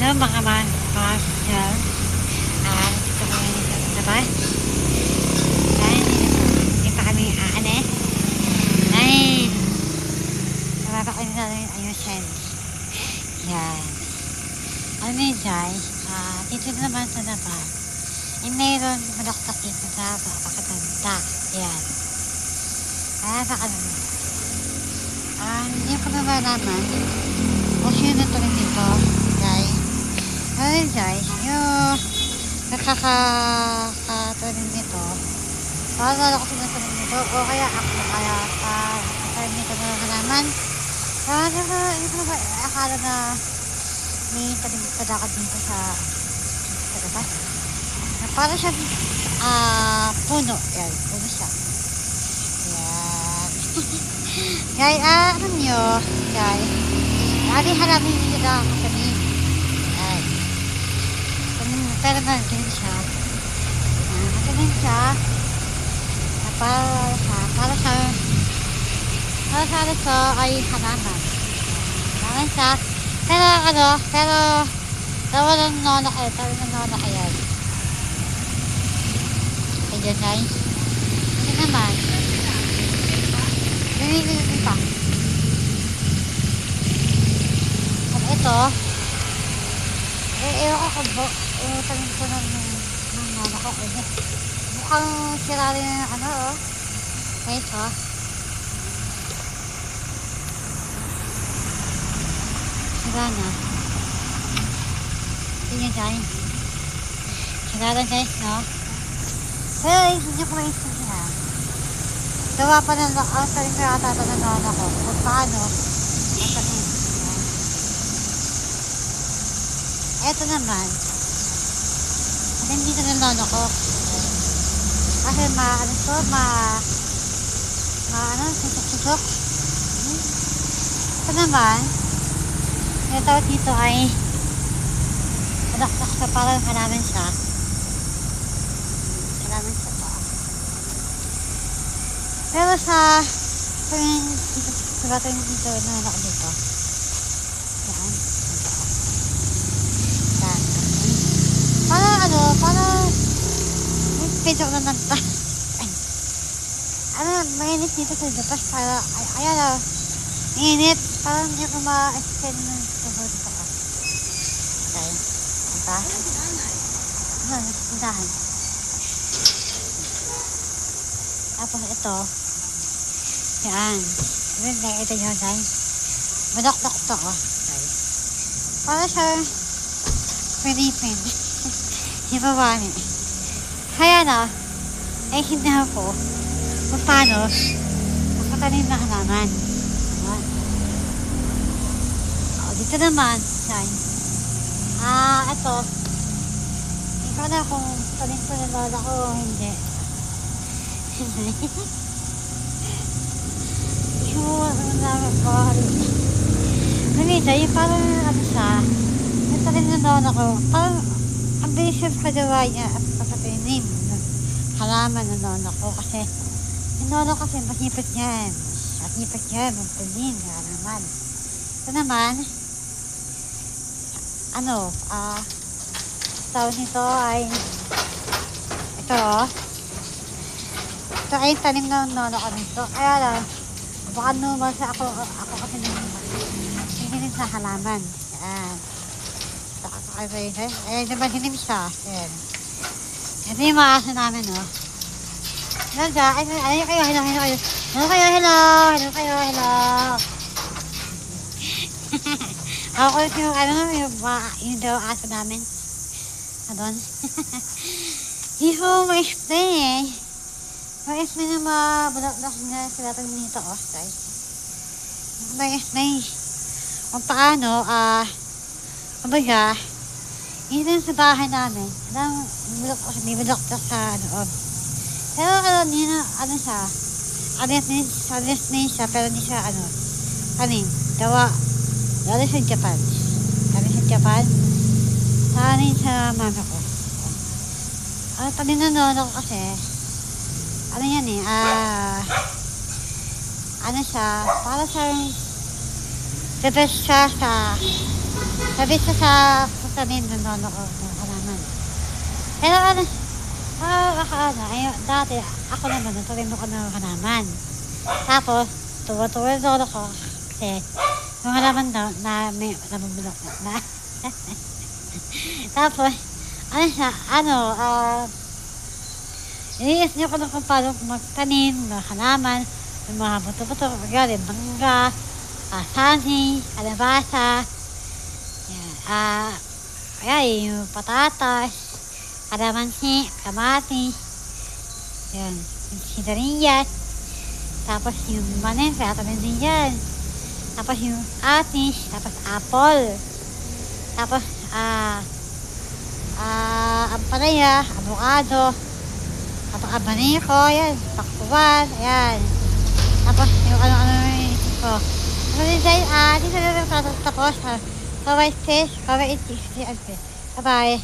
Hello mga yan. Dito kami sa labas. Hindi pa kami aalis. Dahil nakakakain na rin ayusin. Yan. Alam mo yun guys, dito naman sa labas, mayroon malaktak dito sa pakatanda. Yan. Napakaganda. Hindi ko naman naman kung sino na tuloy dito, guys. Ayun guys, yung nakakatuloy nito, para ako sinatuloy nito, o kaya ako kaya katuloy nito na naman. Hindi ko naman akala na may talakad dito sa labas. Para siya puno. Yan, puno siya. Yan. Guys, alam nyo, guys, halamin nyo na katanim. Yan. Pero ba, ganun siya. Katanim siya. Para sa ay halaman. Halaman siya. Pero tawalang nono kayo. Ayan guys. Ito naman. Bumibili pa. At ito. Ewan ko ba. Tanin ko ng nono ko. Mukhang sira rin yung guys sira na. Tingnan guys. Sira na guys, no? Pero hindi ko maintindihan. Gawa pa ng saling karata ito ng nono ko. Kung paano, eto naman, dito ng nono ko. Kasi susok. Ito naman, yung tawag dito ay madakdak sa parang halaman siya. Pero sa tuwing dito na ako dito. Yan. Yan. Para may pidok na nanta. Mainit dito sa labas para, ayan mainit. Parang hindi ko ma-extend ng sabot dito ko. Okay. Ito. Nasindahan. Tapos ito. Yan. Ito yun, guys. Madakdak ito, guys. Para sa pinipin. Di ba ba ni? Kaya ay hindi ako kung paano magpatanim na halaman. Dito naman, guys. Ito. Hindi ko na kung tanim ko na lola ko o hindi. Ganito, yung parang siya, yung talim na noon ako, parang ang bilis yung kagawa niya at pagkatinim halaman na noon ako kasi yung noon kasi masipit yan, magpilin, halaman. Ito naman, tawag nito ay ito ay tanim na nono ko nito. Kaya lang, baka naman ako kasi hindi sa halaman. Yan. Ayan naman hinim siya. Yan. Ito yung mga aso namin, no? Hello, kayo. Ako yung daw aso namin. Adon. Hindi ko ma-explain eh. Ma-explain na mabulak-bulak na sila itong nito, guys. Ma-explain kung paano, kumbaga, yun sa bahay namin. May bulak-bulak sa loob. Pero siya, alis na siya, pero hindi siya, gawa sa Japan. Sa mama ko. Tanin na nono ko kasi, yan siya, para sa the best siya sa tanim ng nono ko ng halaman. Pero dati ako naman nagtanim ako ng halaman. Tapos, tuwa-tuwa yung lolo ko kasi yung halaman daw na may namumulok na. Tapos, iniisip niyo ko kung paano magtanim ng halaman, yung mga buto-buto, magaling, mangga, sani, kalabasa, yung patatas, kalamansi, kamatis, yung sigarilyas, tapos yung manin, kaya tamin din yan. Tapos yung atis, tapos apple, tapos ampalaya, avocado, tapos abaniko, yan, pakwan, ayan. Tapos yung ano-ano yung isip ko. Dito na tapos, kawai fish, kawai fish, bye-bye.